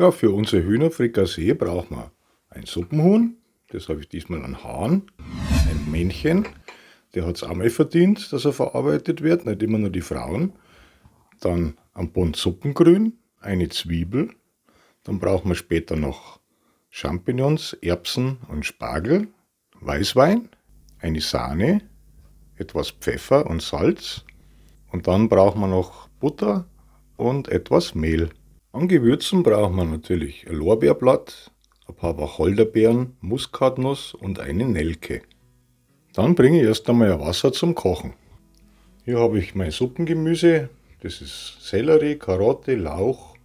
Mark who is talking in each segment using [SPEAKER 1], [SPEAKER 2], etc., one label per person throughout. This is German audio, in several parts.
[SPEAKER 1] Ja, für unsere Hühnerfrikassee brauchen wir ein Suppenhuhn, das habe ich diesmal an Hahn, ein Männchen, der hat es auch mal verdient, dass er verarbeitet wird, nicht immer nur die Frauen. Dann ein Bund Suppengrün, eine Zwiebel, dann brauchen wir später noch Champignons, Erbsen und Spargel, Weißwein, eine Sahne, etwas Pfeffer und Salz und dann brauchen wir noch Butter und etwas Mehl. An Gewürzen brauchen wir natürlich ein Lorbeerblatt, ein paar Wacholderbeeren, Muskatnuss und eine Nelke. Dann bringe ich erst einmal ein Wasser zum Kochen. Hier habe ich mein Suppengemüse, das ist Sellerie, Karotte, Lauch,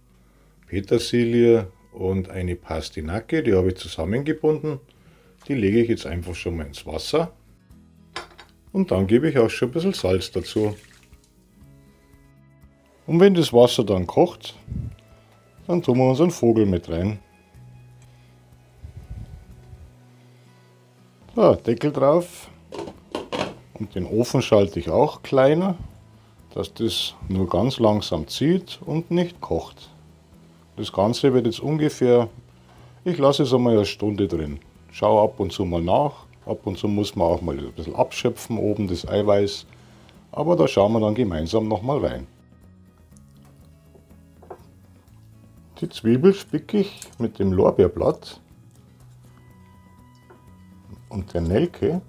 [SPEAKER 1] Petersilie und eine Pastinake, die habe ich zusammengebunden. Die lege ich jetzt einfach schon mal ins Wasser und dann gebe ich auch schon ein bisschen Salz dazu. Und wenn das Wasser dann kocht, dann tun wir unseren Vogel mit rein. So, Deckel drauf und den Ofen schalte ich auch kleiner, dass das nur ganz langsam zieht und nicht kocht. Das Ganze wird jetzt ungefähr, ich lasse es einmal eine Stunde drin. Schau ab und zu mal nach, ab und zu muss man auch mal ein bisschen abschöpfen oben das Eiweiß, aber da schauen wir dann gemeinsam nochmal rein. Die Zwiebel spicke ich mit dem Lorbeerblatt und der Nelke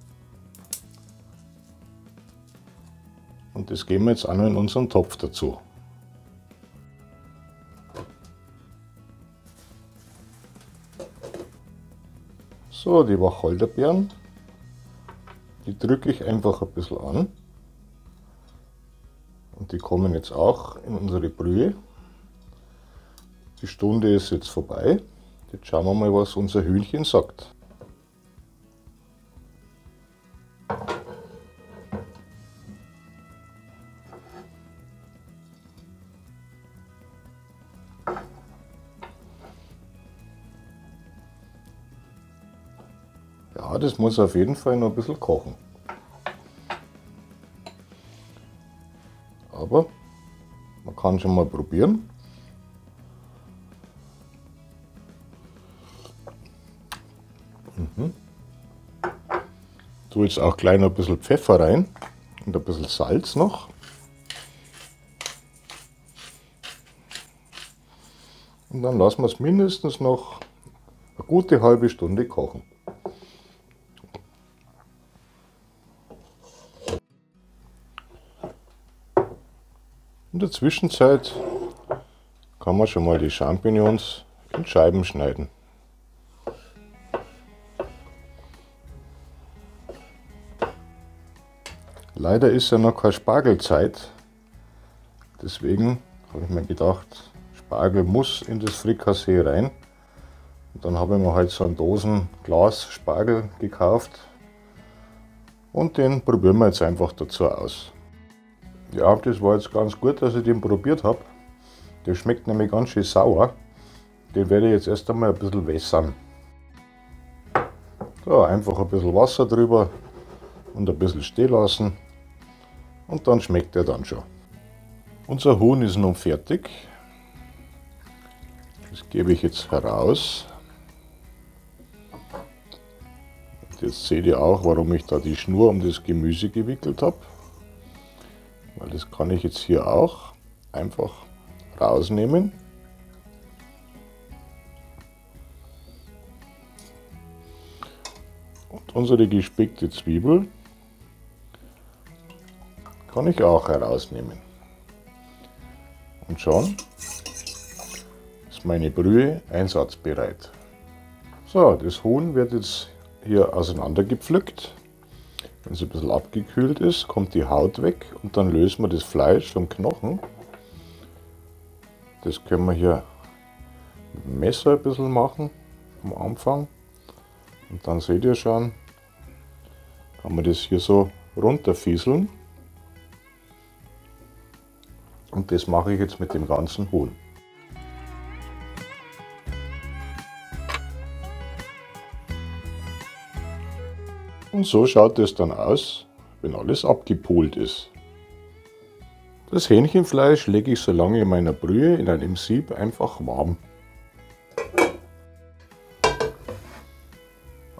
[SPEAKER 1] und das geben wir jetzt auch noch in unseren Topf dazu. So, die Wacholderbeeren, die drücke ich einfach ein bisschen an und die kommen jetzt auch in unsere Brühe. Die Stunde ist jetzt vorbei. Jetzt schauen wir mal, was unser Hühnchen sagt. Ja, das muss auf jeden Fall noch ein bisschen kochen. Aber man kann schon mal probieren. Tue jetzt auch gleich noch ein bisschen Pfeffer rein und ein bisschen Salz noch. Und dann lassen wir es mindestens noch eine gute halbe Stunde kochen. In der Zwischenzeit kann man schon mal die Champignons in Scheiben schneiden. Leider ist ja noch keine Spargelzeit, deswegen habe ich mir gedacht, Spargel muss in das Frikassee rein. Und dann habe ich mir halt so ein Dosenglas Spargel gekauft und den probieren wir jetzt einfach dazu aus. Ja, das war jetzt ganz gut, dass ich den probiert habe. Der schmeckt nämlich ganz schön sauer. Den werde ich jetzt erst einmal ein bisschen wässern. So, einfach ein bisschen Wasser drüber und ein bisschen stehen lassen. Und dann schmeckt er dann schon. Unser Huhn ist nun fertig. Das gebe ich jetzt heraus. Und jetzt seht ihr auch, warum ich da die Schnur um das Gemüse gewickelt habe. Weil das kann ich jetzt hier auch einfach rausnehmen. Und unsere gespickte Zwiebel kann ich auch herausnehmen. Und schon ist meine Brühe einsatzbereit. So, das Huhn wird jetzt hier auseinander gepflückt. Wenn es ein bisschen abgekühlt ist, kommt die Haut weg und dann lösen wir das Fleisch vom Knochen. Das können wir hier mit dem Messer ein bisschen machen am Anfang. Und dann seht ihr schon, kann man das hier so runterfieseln. Und das mache ich jetzt mit dem ganzen Huhn. Und so schaut es dann aus, wenn alles abgepult ist. Das Hähnchenfleisch lege ich so lange in meiner Brühe in einem Sieb einfach warm.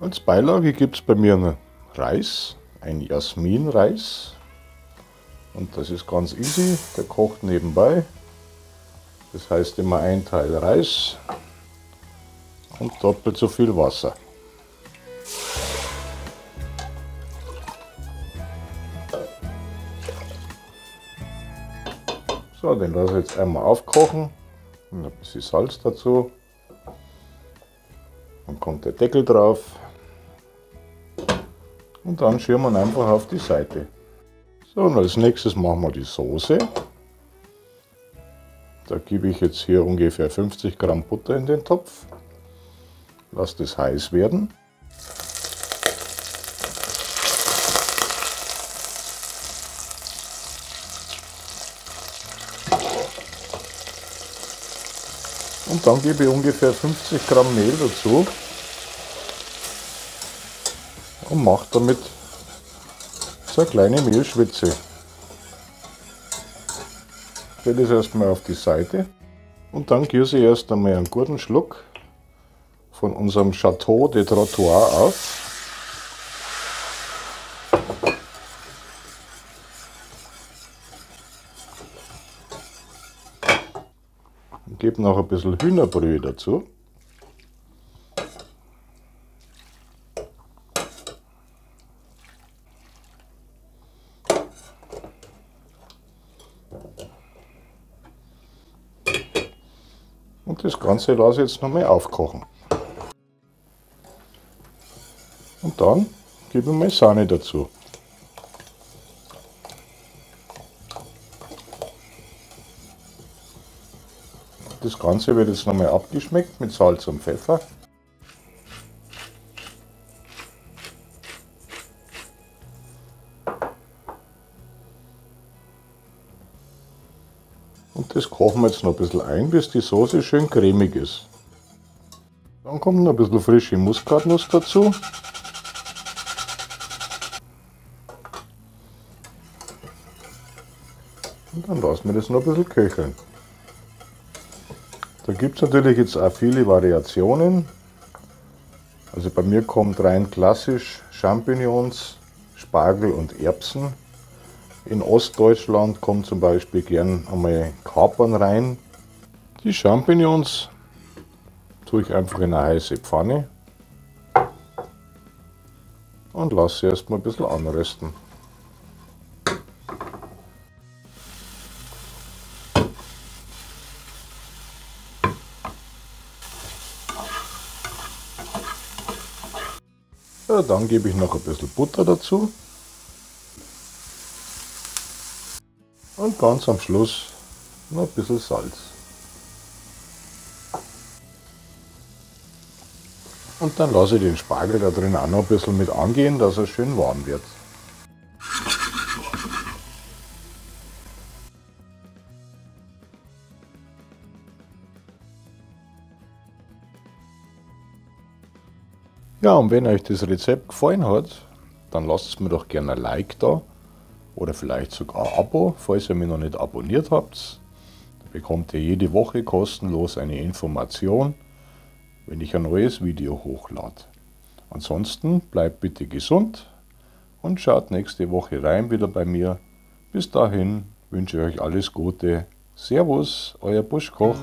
[SPEAKER 1] Als Beilage gibt es bei mir einen Reis, ein Jasminreis. Und das ist ganz easy, der kocht nebenbei. Das heißt immer ein Teil Reis und doppelt so viel Wasser. So, den lasse ich jetzt einmal aufkochen und ein bisschen Salz dazu. Dann kommt der Deckel drauf und dann schirmen wir einfach auf die Seite. So, und als nächstes machen wir die Soße. Da gebe ich jetzt hier ungefähr 50 Gramm Butter in den Topf. Lasse das heiß werden. Und dann gebe ich ungefähr 50 Gramm Mehl dazu und mache damit so eine kleine Mehlschwitze. Stelle es erstmal auf die Seite und dann gieße ich erst einmal einen guten Schluck von unserem Chateau de Trottoir auf. Und gebe noch ein bisschen Hühnerbrühe dazu. Und das Ganze lasse ich jetzt nochmal aufkochen. Und dann gebe ich mal Sahne dazu. Das Ganze wird jetzt nochmal abgeschmeckt mit Salz und Pfeffer. Und das kochen wir jetzt noch ein bisschen ein, bis die Soße schön cremig ist. Dann kommt noch ein bisschen frische Muskatnuss dazu. Und dann lassen wir das noch ein bisschen köcheln. Da gibt es natürlich jetzt auch viele Variationen. Also bei mir kommt rein klassisch Champignons, Spargel und Erbsen. In Ostdeutschland kommt zum Beispiel gern einmal Kapern rein. Die Champignons tue ich einfach in eine heiße Pfanne und lasse sie erstmal ein bisschen anrösten. Ja, dann gebe ich noch ein bisschen Butter dazu. Und ganz am Schluss noch ein bisschen Salz. Und dann lasse ich den Spargel da drin auch noch ein bisschen mit angehen, dass er schön warm wird. Ja, und wenn euch das Rezept gefallen hat, dann lasst mir doch gerne ein Like da. Oder vielleicht sogar ein Abo, falls ihr mich noch nicht abonniert habt. Da bekommt ihr jede Woche kostenlos eine Information, wenn ich ein neues Video hochlade. Ansonsten bleibt bitte gesund und schaut nächste Woche rein wieder bei mir. Bis dahin wünsche ich euch alles Gute. Servus, euer Buschkoch.